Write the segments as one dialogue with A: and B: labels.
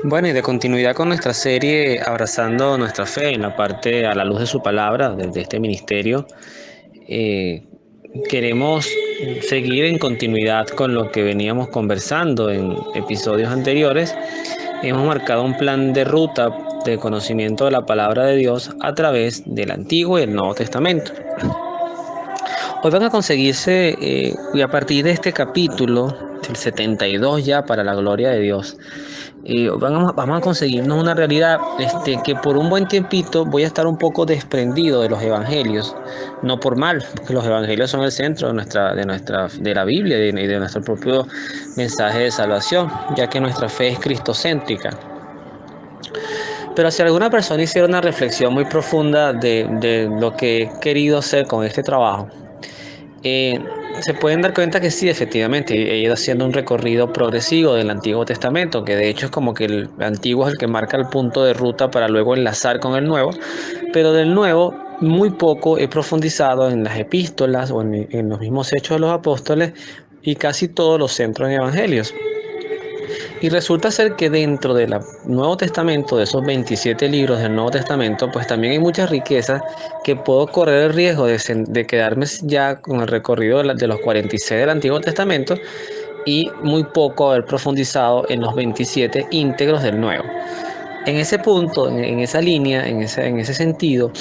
A: Bueno, y de continuidad con nuestra serie Abrazando nuestra fe en la parte a la luz de su palabra, desde este ministerio, eh, queremos seguir en continuidad con lo que veníamos conversando en episodios anteriores. Hemos marcado un plan de ruta de conocimiento de la palabra de Dios a través del Antiguo y el Nuevo Testamento. Hoy van a conseguirse, y a partir de este capítulo, el 72 ya para la gloria de Dios, vamos a conseguirnos una realidad que por un buen tiempito voy a estar un poco desprendido de los evangelios, no por mal, porque los evangelios son el centro de la Biblia y de nuestro propio mensaje de salvación, ya que nuestra fe es cristocéntrica. Pero si alguna persona hiciera una reflexión muy profunda de lo que he querido hacer con este trabajo, eh, se pueden dar cuenta que sí, efectivamente, he ido haciendo un recorrido progresivo del Antiguo Testamento, que de hecho es como que el Antiguo es el que marca el punto de ruta para luego enlazar con el Nuevo, pero del Nuevo muy poco he profundizado en las epístolas o en los mismos hechos de los apóstoles y casi todos los centros en evangelios. Y resulta ser que dentro del Nuevo Testamento, de esos 27 libros del Nuevo Testamento, pues también hay muchas riquezas que puedo correr el riesgo de quedarme ya con el recorrido de los 46 del Antiguo Testamento y muy poco haber profundizado en los 27 íntegros del Nuevo. En ese punto, en esa línea, en ese sentido,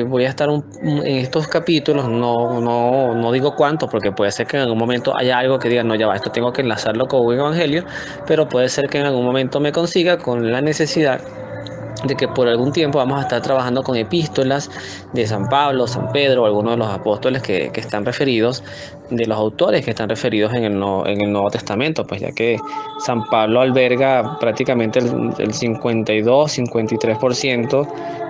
A: voy a estar en estos capítulos, no digo cuántos, porque puede ser que en algún momento haya algo que diga, no, ya va, esto tengo que enlazarlo con un evangelio, pero puede ser que en algún momento me consiga con la necesidad de que por algún tiempo vamos a estar trabajando con epístolas de San Pablo, San Pedro, o algunos de los apóstoles que están referidos, de los autores que están referidos en el Nuevo Testamento, pues ya que San Pablo alberga prácticamente el 52-53%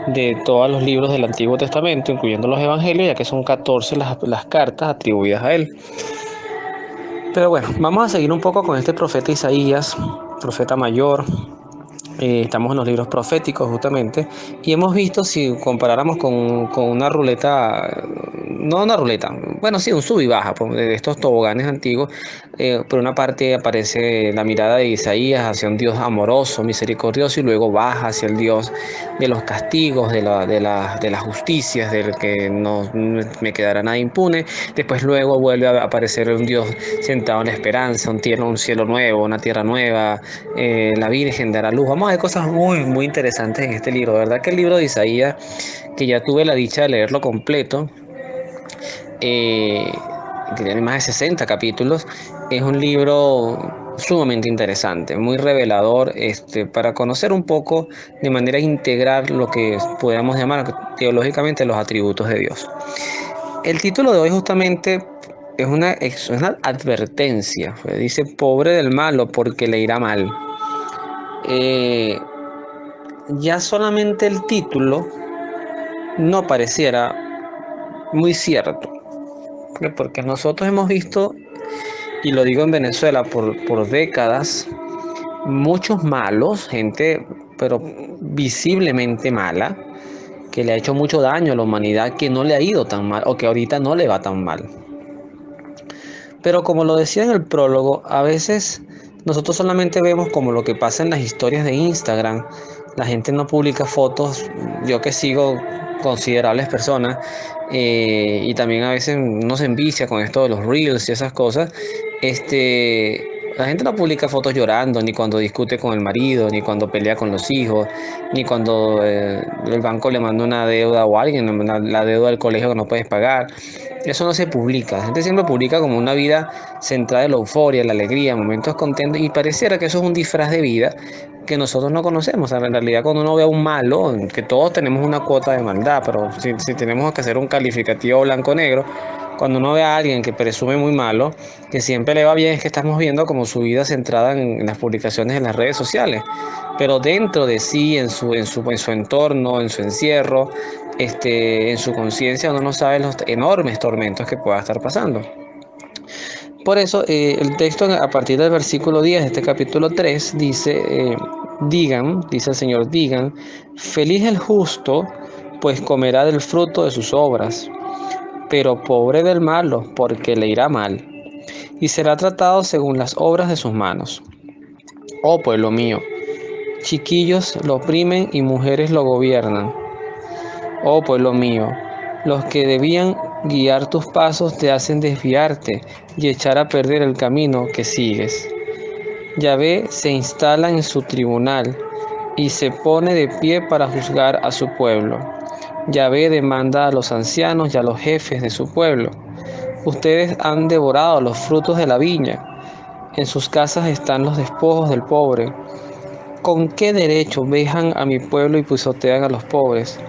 A: de todos los libros del Antiguo Testamento, incluyendo los Evangelios, ya que son 14 las cartas atribuidas a él. Pero bueno, vamos a seguir un poco con este profeta Isaías, profeta mayor. Estamos en los libros proféticos justamente y hemos visto, si comparáramos con una ruleta, no una ruleta, bueno, sí, un sub y baja pues, de estos toboganes antiguos. Por una parte aparece la mirada de Isaías hacia un Dios amoroso, misericordioso, y luego baja hacia el Dios de los castigos, de las justicias, del que no me quedará nada impune. Después luego vuelve a aparecer un Dios sentado en la esperanza, un cielo nuevo, una tierra nueva, la Virgen dará luz. Vamos a ver cosas muy interesantes en este libro. De verdad que el libro de Isaías, que ya tuve la dicha de leerlo completo, eh, que tiene más de 60 capítulos, es un libro sumamente interesante, muy revelador, para conocer un poco de manera integral lo que podemos llamar teológicamente los atributos de Dios. El título de hoy justamente es una advertencia. Dice, pobre del malo porque le irá mal. Eh, ya solamente el título no pareciera muy cierto, porque nosotros hemos visto, y lo digo en Venezuela por décadas, muchos malos, gente pero visiblemente mala, que le ha hecho mucho daño a la humanidad, que no le ha ido tan mal o que ahorita no le va tan mal. Pero como lo decía en el prólogo, a veces nosotros solamente vemos como lo que pasa en las historias de Instagram. La gente no publica fotos. Yo que sigo considerables personas, y también a veces uno se envicia con esto de los reels y esas cosas. La gente no publica fotos llorando, ni cuando discute con el marido, ni cuando pelea con los hijos, ni cuando el banco le manda una deuda o alguien, la deuda del colegio que no puedes pagar. Eso no se publica. La gente siempre publica como una vida centrada en la euforia, en la alegría, momentos contentos, y pareciera que eso es un disfraz de vida que nosotros no conocemos. O sea, en realidad, cuando uno ve a un malo, que todos tenemos una cuota de maldad, pero si tenemos que hacer un calificativo blanco-negro, cuando uno ve a alguien que presume muy malo, que siempre le va bien, es que estamos viendo como su vida centrada en las publicaciones en las redes sociales. Pero dentro de sí, en su entorno, en su encierro, en su conciencia, uno no sabe los enormes tormentos que pueda estar pasando. Por eso, el texto a partir del versículo 10 de este capítulo 3 dice, dice el Señor, digan, feliz el justo, pues comerá del fruto de sus obras, pero pobre del malo, porque le irá mal, y será tratado según las obras de sus manos. Oh pueblo mío, chiquillos lo oprimen y mujeres lo gobiernan. Oh pueblo mío, los que debían guiar tus pasos te hacen desviarte y echar a perder el camino que sigues. Yahvé se instala en su tribunal y se pone de pie para juzgar a su pueblo. Yahvé demanda a los ancianos y a los jefes de su pueblo. Ustedes han devorado los frutos de la viña. En sus casas están los despojos del pobre. ¿Con qué derecho vejan a mi pueblo y pisotean a los pobres?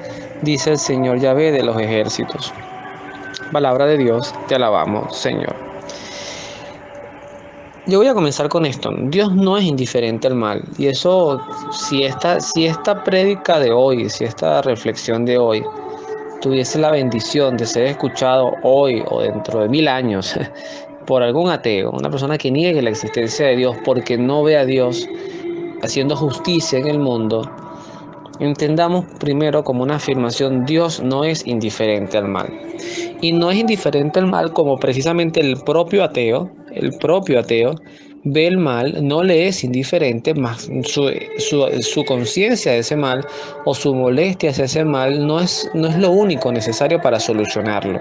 A: Dice el Señor Yahvé de los ejércitos. Palabra de Dios, te alabamos, Señor. Yo voy a comenzar con esto. Dios no es indiferente al mal. Y eso, si esta prédica de hoy, si esta reflexión de hoy tuviese la bendición de ser escuchado hoy o dentro de 1000 años por algún ateo, una persona que niegue la existencia de Dios porque no ve a Dios haciendo justicia en el mundo, entendamos primero como una afirmación: Dios no es indiferente al mal. Y no es indiferente al mal como precisamente el propio ateo ve el mal, no le es indiferente, más su conciencia de ese mal o su molestia hacia ese mal no es lo único necesario para solucionarlo.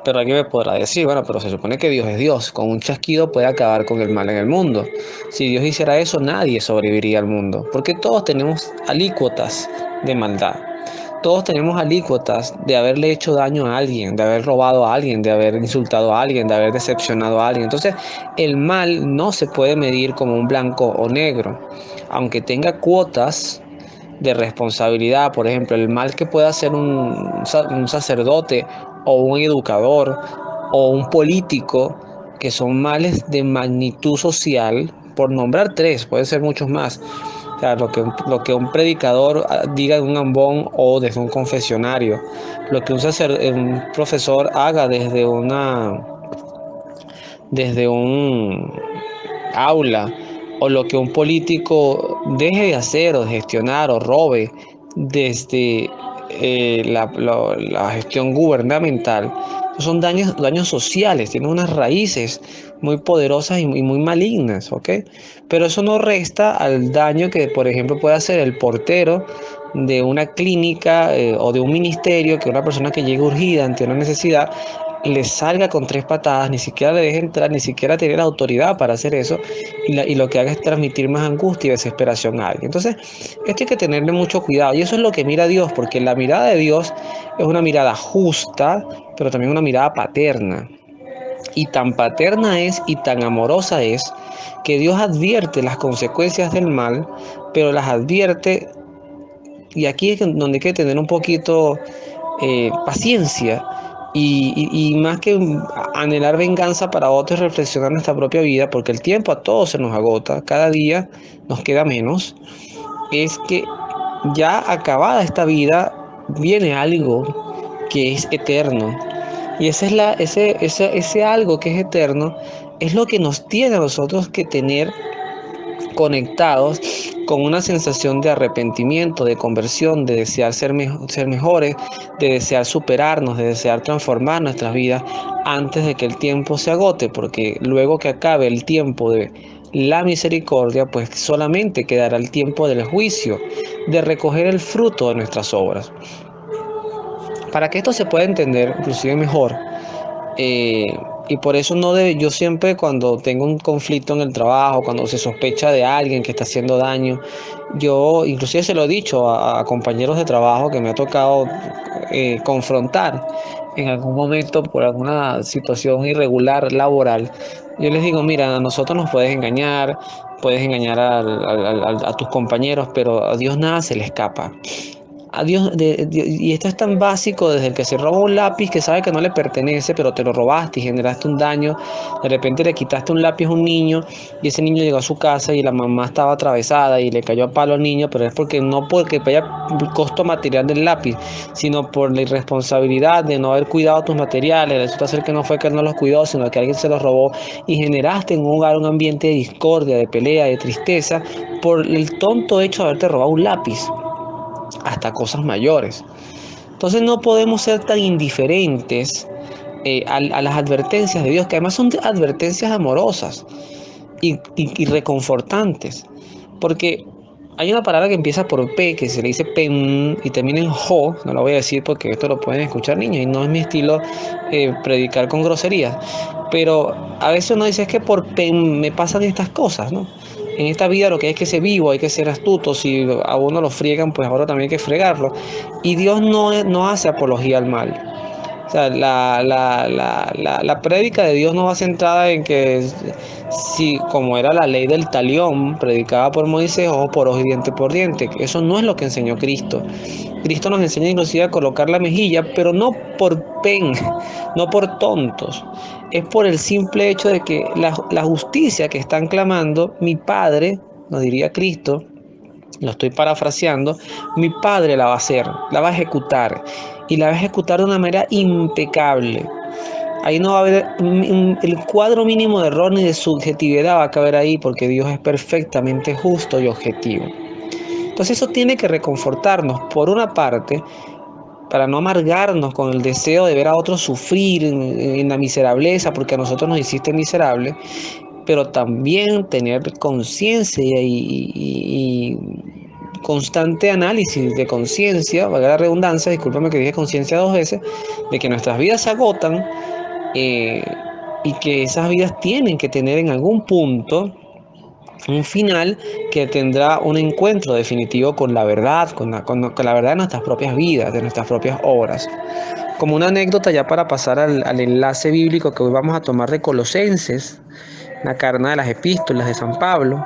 A: Pero alguien me podrá decir, bueno, pero se supone que Dios es Dios, con un chasquido puede acabar con el mal en el mundo. Si Dios hiciera eso, nadie sobreviviría al mundo, porque todos tenemos alícuotas de maldad. Todos tenemos alícuotas de haberle hecho daño a alguien, de haber robado a alguien, de haber insultado a alguien, de haber decepcionado a alguien. Entonces, el mal no se puede medir como un blanco o negro, aunque tenga cuotas de responsabilidad. Por ejemplo, el mal que pueda hacer un sacerdote o un educador o un político, que son males de magnitud social, por nombrar tres, pueden ser muchos más. O sea, lo que un predicador diga de un ambón o desde un confesionario, lo que un profesor haga desde un aula, o lo que un político deje de hacer o de gestionar o robe desde la gestión gubernamental, son daños sociales, tienen unas raíces muy poderosas y muy malignas, ¿ok? Pero eso no resta al daño que, por ejemplo, puede hacer el portero de una clínica o de un ministerio, que una persona que llegue urgida ante una necesidad le salga con 3 patadas, ni siquiera le deje entrar, ni siquiera tener autoridad para hacer eso, y lo que haga es transmitir más angustia y desesperación a alguien. Entonces, esto hay que tenerle mucho cuidado, y eso es lo que mira Dios, porque la mirada de Dios es una mirada justa, pero también una mirada paterna. Y tan paterna es y tan amorosa es que Dios advierte las consecuencias del mal, pero las advierte, y aquí es donde hay que tener un poquito paciencia, y más que anhelar venganza para otros, reflexionar nuestra propia vida, porque el tiempo a todos se nos agota, cada día nos queda menos. Es que ya acabada esta vida viene algo que es eterno, y ese algo que es eterno es lo que nos tiene a nosotros que tener conectados con una sensación de arrepentimiento, de conversión, de desear ser mejores, de desear superarnos, de desear transformar nuestras vidas antes de que el tiempo se agote, porque luego que acabe el tiempo de la misericordia, pues solamente quedará el tiempo del juicio, de recoger el fruto de nuestras obras. Para que esto se pueda entender inclusive mejor, y por eso yo siempre, cuando tengo un conflicto en el trabajo, cuando se sospecha de alguien que está haciendo daño, yo inclusive se lo he dicho a compañeros de trabajo que me ha tocado confrontar en algún momento por alguna situación irregular laboral. Yo les digo, mira, a nosotros nos puedes engañar a tus compañeros, pero a Dios nada se le escapa. A Dios, y esto es tan básico, desde el que se roba un lápiz que sabe que no le pertenece, pero te lo robaste y generaste un daño. De repente le quitaste un lápiz a un niño y ese niño llegó a su casa y la mamá estaba atravesada y le cayó a palo al niño, pero es porque no porque haya costo material del lápiz, sino por la irresponsabilidad de no haber cuidado tus materiales. Resulta ser que no fue que él no los cuidó, sino que alguien se los robó, y generaste en un hogar un ambiente de discordia, de pelea, de tristeza, por el tonto hecho de haberte robado un lápiz, hasta cosas mayores. Entonces no podemos ser tan indiferentes a las advertencias de Dios, que además son advertencias amorosas y reconfortantes. Porque hay una palabra que empieza por P, que se le dice pen, y termina en jo. No lo voy a decir porque esto lo pueden escuchar niños y no es mi estilo predicar con groserías. Pero a veces uno dice, es que por pen me pasan estas cosas, ¿no? En esta vida lo que hay es que ser vivo, hay que ser astuto. Si a uno lo friegan, pues ahora también hay que fregarlo. Y Dios no hace apología al mal. O sea, la prédica de Dios no va centrada en que si como era la ley del talión predicada por Moisés, ojo por ojo y diente por diente. Eso no es lo que enseñó Cristo. Cristo nos enseña inclusive a colocar la mejilla, pero no por pen, no por tontos. Es por el simple hecho de que la justicia que están clamando, mi Padre, nos diría Cristo, lo estoy parafraseando, mi Padre la va a hacer, la va a ejecutar y la va a ejecutar de una manera impecable. Ahí no va a haber el cuadro mínimo de error ni de subjetividad va a caber ahí porque Dios es perfectamente justo y objetivo. Entonces eso tiene que reconfortarnos por una parte para no amargarnos con el deseo de ver a otros sufrir en la miserableza porque a nosotros nos hiciste miserables, pero también tener conciencia y constante análisis de conciencia, valga la redundancia, discúlpame que dije conciencia 2 veces, de que nuestras vidas se agotan eh, y que esas vidas tienen que tener en algún punto un final que tendrá un encuentro definitivo con la verdad, con la verdad de nuestras propias vidas, de nuestras propias obras. Como una anécdota ya para pasar al enlace bíblico que hoy vamos a tomar de Colosenses, la carta de las epístolas de San Pablo.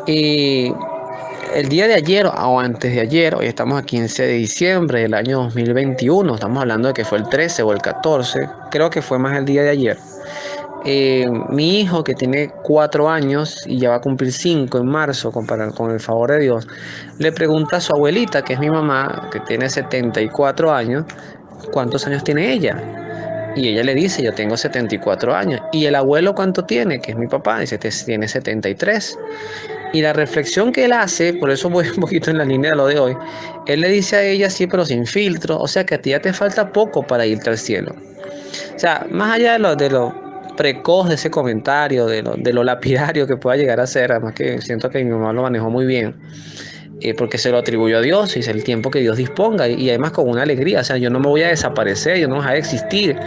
A: El día de ayer o antes de ayer, hoy estamos a 15 de diciembre del año 2021, estamos hablando de que fue el 13 o el 14, creo que fue más el día de ayer. Mi hijo, que tiene 4 años y ya va a cumplir 5 en marzo, con el favor de Dios, le pregunta a su abuelita, que es mi mamá, que tiene 74 años, ¿cuántos años tiene ella? Y ella le dice, yo tengo 74 años. ¿Y el abuelo cuánto tiene? Que es mi papá, dice, tiene 73. Y la reflexión que él hace, por eso voy un poquito en la línea de lo de hoy, él le dice a ella, sí, pero sin filtro, o sea que a ti ya te falta poco para irte al cielo. O sea, más allá de lo precoz de ese comentario, de lo lapidario que pueda llegar a ser, además que siento que mi mamá lo manejó muy bien, porque se lo atribuyó a Dios y es el tiempo que Dios disponga y además con una alegría. O sea, yo no me voy a desaparecer, yo no voy a dejar de existir,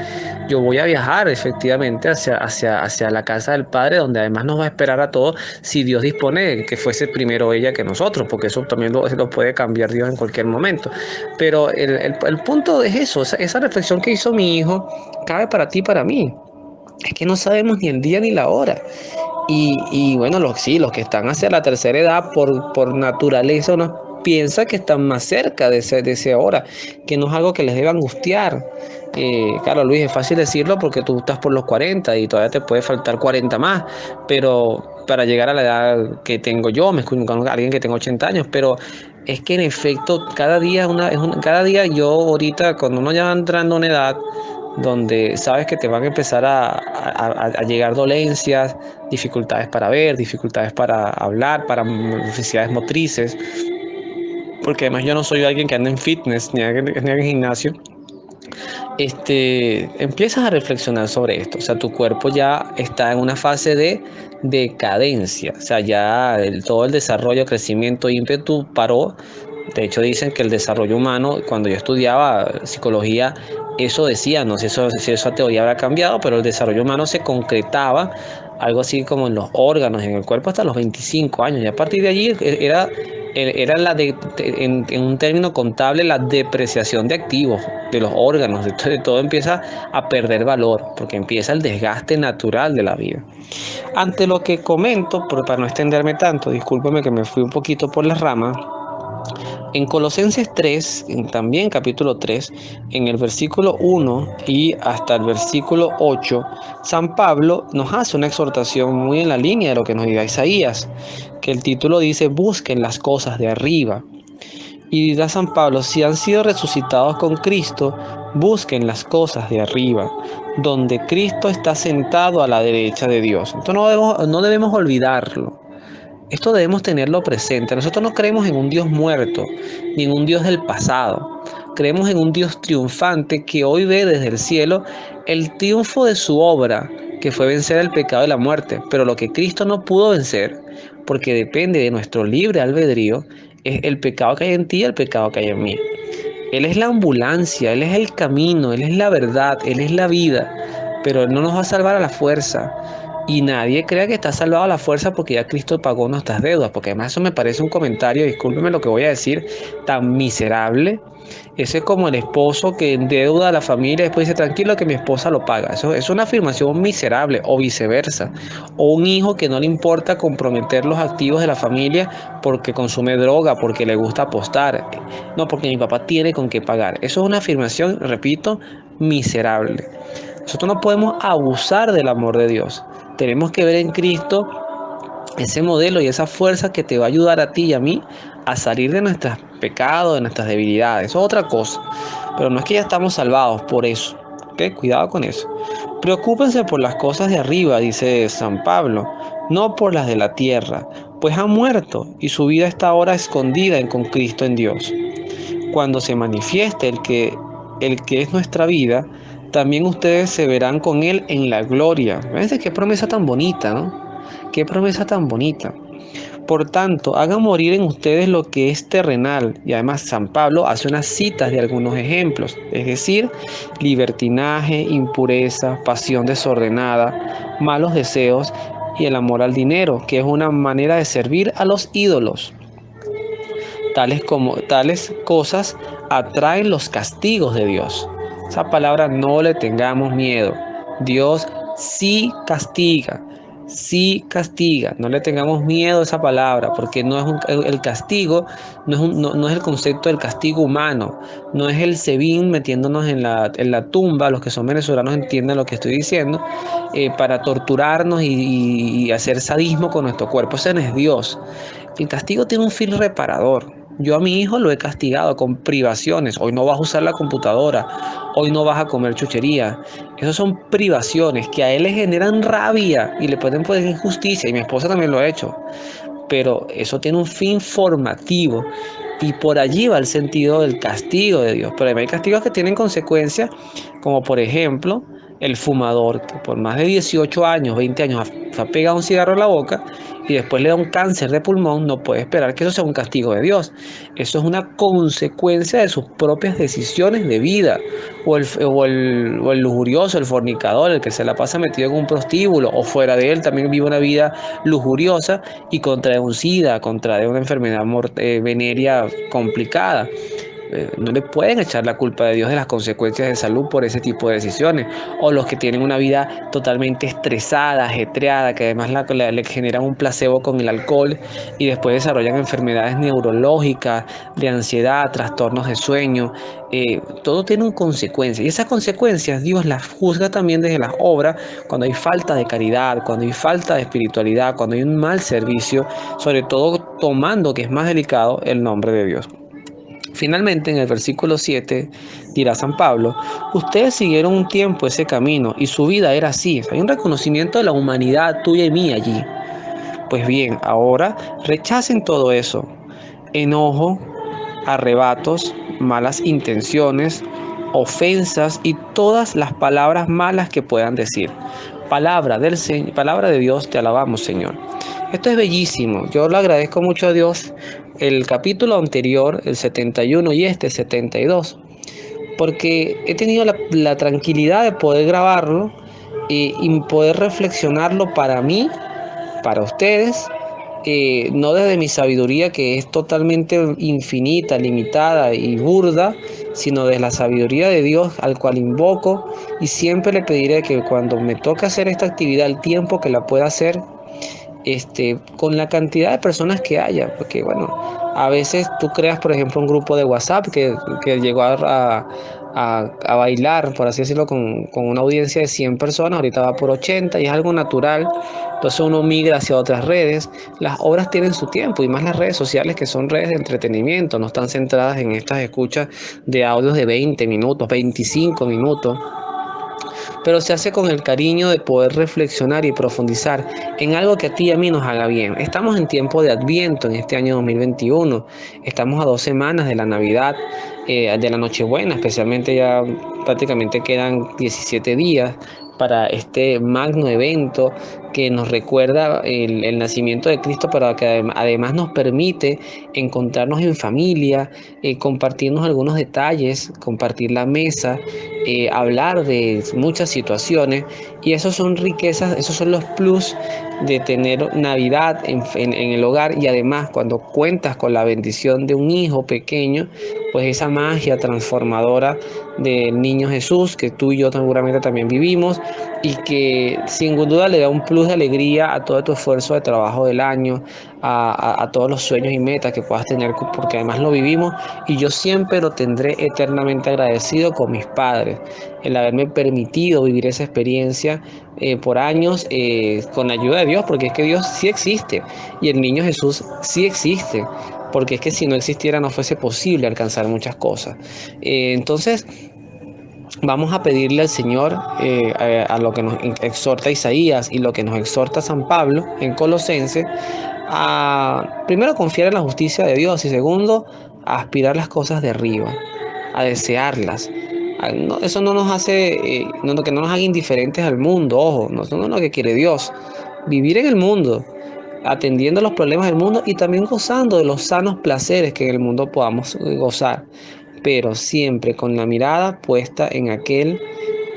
A: yo voy a viajar efectivamente hacia la casa del Padre, donde además nos va a esperar a todos si Dios dispone que fuese primero ella que nosotros, porque eso también lo puede cambiar Dios en cualquier momento. Pero el punto es eso, esa reflexión que hizo mi hijo cabe para ti y para mí. Es que no sabemos ni el día ni la hora. Y bueno, los que están hacia la tercera edad, por naturaleza, uno piensa que están más cerca de ese hora, que no es algo que les deba angustiar. Claro, Luis, es fácil decirlo porque tú estás por los 40 y todavía te puede faltar 40 más, pero para llegar a la edad que tengo yo, me escucho con alguien que tengo 80 años, pero es que en efecto, cada día yo ahorita, cuando uno ya va entrando a una edad, donde sabes que te van a empezar a llegar dolencias, dificultades para ver, dificultades para hablar, para necesidades motrices, porque además yo no soy alguien que anda en fitness ni en gimnasio. Empiezas a reflexionar sobre esto, o sea, tu cuerpo ya está en una fase de decadencia, o sea, ya todo el desarrollo, crecimiento, ímpetu paró. De hecho, dicen que el desarrollo humano, cuando yo estudiaba psicología, eso decía, no sé si esa teoría habrá cambiado, pero el desarrollo humano se concretaba algo así como en los órganos, en el cuerpo hasta los 25 años. Y a partir de allí era en un término contable la depreciación de activos, de los órganos, de todo empieza a perder valor, porque empieza el desgaste natural de la vida. Ante lo que comento, para no extenderme tanto, discúlpeme que me fui un poquito por las ramas. En Colosenses 3, también capítulo 3, en el versículo 1 y hasta el versículo 8, San Pablo nos hace una exhortación muy en la línea de lo que nos diga Isaías, que el título dice, busquen las cosas de arriba. Y dirá San Pablo, si han sido resucitados con Cristo, busquen las cosas de arriba, donde Cristo está sentado a la derecha de Dios. Entonces no debemos olvidarlo. Esto debemos tenerlo presente. Nosotros no creemos en un Dios muerto, ni en un Dios del pasado. Creemos en un Dios triunfante que hoy ve desde el cielo el triunfo de su obra, que fue vencer el pecado y la muerte. Pero lo que Cristo no pudo vencer, porque depende de nuestro libre albedrío, es el pecado que hay en ti y el pecado que hay en mí. Él es la ambulancia, Él es el camino, Él es la verdad, Él es la vida, pero Él no nos va a salvar a la fuerza. Y nadie crea que está salvado a la fuerza porque ya Cristo pagó nuestras deudas, porque además eso me parece un comentario, discúlpeme lo que voy a decir, tan miserable. Ese es como el esposo que endeuda a la familia y después dice, tranquilo que mi esposa lo paga. Eso es una afirmación miserable, o viceversa. O un hijo que no le importa comprometer los activos de la familia porque consume droga, porque le gusta apostar. No, porque mi papá tiene con qué pagar. Eso es una afirmación, repito, miserable. Nosotros no podemos abusar del amor de Dios. Tenemos que ver en Cristo ese modelo y esa fuerza que te va a ayudar a ti y a mí a salir de nuestros pecados, de nuestras debilidades. Eso es otra cosa. Pero no es que ya estamos salvados por eso. ¿Ok? Cuidado con eso. Preocúpense por las cosas de arriba, dice San Pablo, no por las de la tierra, pues han muerto y su vida está ahora escondida con Cristo en Dios. Cuando se manifieste el que es nuestra vida, también ustedes se verán con Él en la gloria. Fíjense qué promesa tan bonita, ¿no? Qué promesa tan bonita. Por tanto, hagan morir en ustedes lo que es terrenal. Y además San Pablo hace unas citas de algunos ejemplos, es decir, libertinaje, impureza, pasión desordenada, malos deseos y el amor al dinero, que es una manera de servir a los ídolos. Tales cosas atraen los castigos de Dios. Esa palabra no le tengamos miedo. Dios sí castiga. Sí castiga, no le tengamos miedo a esa palabra, porque no es el castigo, no es el concepto del castigo humano, no es el SEBIN metiéndonos en la tumba, los que son venezolanos entienden lo que estoy diciendo, para torturarnos y hacer sadismo con nuestro cuerpo. Ese no es Dios. El castigo tiene un fin reparador. Yo a mi hijo lo he castigado con privaciones. Hoy no vas a usar la computadora. Hoy no vas a comer chuchería. Esas son privaciones que a él le generan rabia y le pueden poner injusticia. Y mi esposa también lo ha hecho. Pero eso tiene un fin formativo. Y por allí va el sentido del castigo de Dios. Pero hay castigos que tienen consecuencias, como por ejemplo el fumador, que por más de 18 años, 20 años, ha pegado un cigarro en la boca y después le da un cáncer de pulmón. No puede esperar que eso sea un castigo de Dios. Eso es una consecuencia de sus propias decisiones de vida. O el lujurioso, el fornicador, el que se la pasa metido en un prostíbulo o fuera de él también vive una vida lujuriosa y contrae un SIDA, contrae una enfermedad venérea complicada. No le pueden echar la culpa de Dios de las consecuencias de salud por ese tipo de decisiones. O los que tienen una vida totalmente estresada, ajetreada, que además le generan un placebo con el alcohol y después desarrollan enfermedades neurológicas, de ansiedad, trastornos de sueño. Todo tiene una consecuencia. Y esas consecuencias Dios las juzga también desde las obras cuando hay falta de caridad, cuando hay falta de espiritualidad, cuando hay un mal servicio, sobre todo tomando, que es más delicado, el nombre de Dios. Finalmente, en el versículo 7, dirá San Pablo, ustedes siguieron un tiempo ese camino y su vida era así. Hay un reconocimiento de la humanidad tuya y mía allí. Pues bien, ahora rechacen todo eso. Enojo, arrebatos, malas intenciones, ofensas y todas las palabras malas que puedan decir. Palabra de Dios, te alabamos, Señor. Esto es bellísimo. Yo le agradezco mucho a Dios el capítulo anterior, el 71 y este 72, porque he tenido la tranquilidad de poder grabarlo y poder reflexionarlo para mí, para ustedes, no desde mi sabiduría que es totalmente infinita, limitada y burda, sino desde la sabiduría de Dios al cual invoco y siempre le pediré que cuando me toque hacer esta actividad, el tiempo que la pueda hacer, con la cantidad de personas que haya, porque bueno, a veces tú creas, por ejemplo, un grupo de WhatsApp que llegó a bailar, por así decirlo, con una audiencia de 100 personas, ahorita va por 80 y es algo natural, entonces uno migra hacia otras redes. Las obras tienen su tiempo y más las redes sociales, que son redes de entretenimiento, no están centradas en estas escuchas de audios de 20 minutos, 25 minutos, pero se hace con el cariño de poder reflexionar y profundizar en algo que a ti y a mí nos haga bien. Estamos en tiempo de Adviento en este año 2021, estamos a 2 semanas de la Navidad, de la Nochebuena, especialmente ya prácticamente quedan 17 días para este magno evento que nos recuerda el nacimiento de Cristo, pero que además nos permite encontrarnos en familia, compartirnos algunos detalles, compartir la mesa, hablar de muchas situaciones, y esos son riquezas, esos son los plus de tener Navidad en el hogar. Y además, cuando cuentas con la bendición de un hijo pequeño, pues esa magia transformadora del niño Jesús, que tú y yo seguramente también vivimos, y que sin duda le da un plus de alegría a todo tu esfuerzo de trabajo del año, a todos los sueños y metas que puedas tener, porque además lo vivimos. Y yo siempre lo tendré eternamente agradecido con mis padres, el haberme permitido vivir esa experiencia por años, con la ayuda de Dios, porque es que Dios sí existe y el niño Jesús sí existe, porque es que si no existiera no fuese posible alcanzar muchas cosas. Entonces, vamos a pedirle al Señor, a lo que nos exhorta Isaías y lo que nos exhorta San Pablo en Colosenses, a primero confiar en la justicia de Dios, y segundo, a aspirar las cosas de arriba, a desearlas. Eso no nos hace, que no nos haga indiferentes al mundo. Ojo, no, eso no es lo que quiere Dios. Vivir en el mundo, atendiendo los problemas del mundo y también gozando de los sanos placeres que en el mundo podamos gozar, pero siempre con la mirada puesta en aquel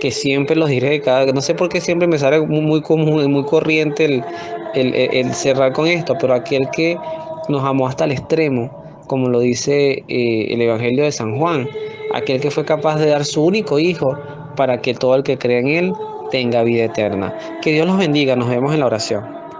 A: que siempre los diré, no sé por qué siempre me sale muy común y muy corriente el cerrar con esto, pero aquel que nos amó hasta el extremo, como lo dice el Evangelio de San Juan, aquel que fue capaz de dar su único hijo para que todo el que cree en él tenga vida eterna. Que Dios los bendiga, nos vemos en la oración.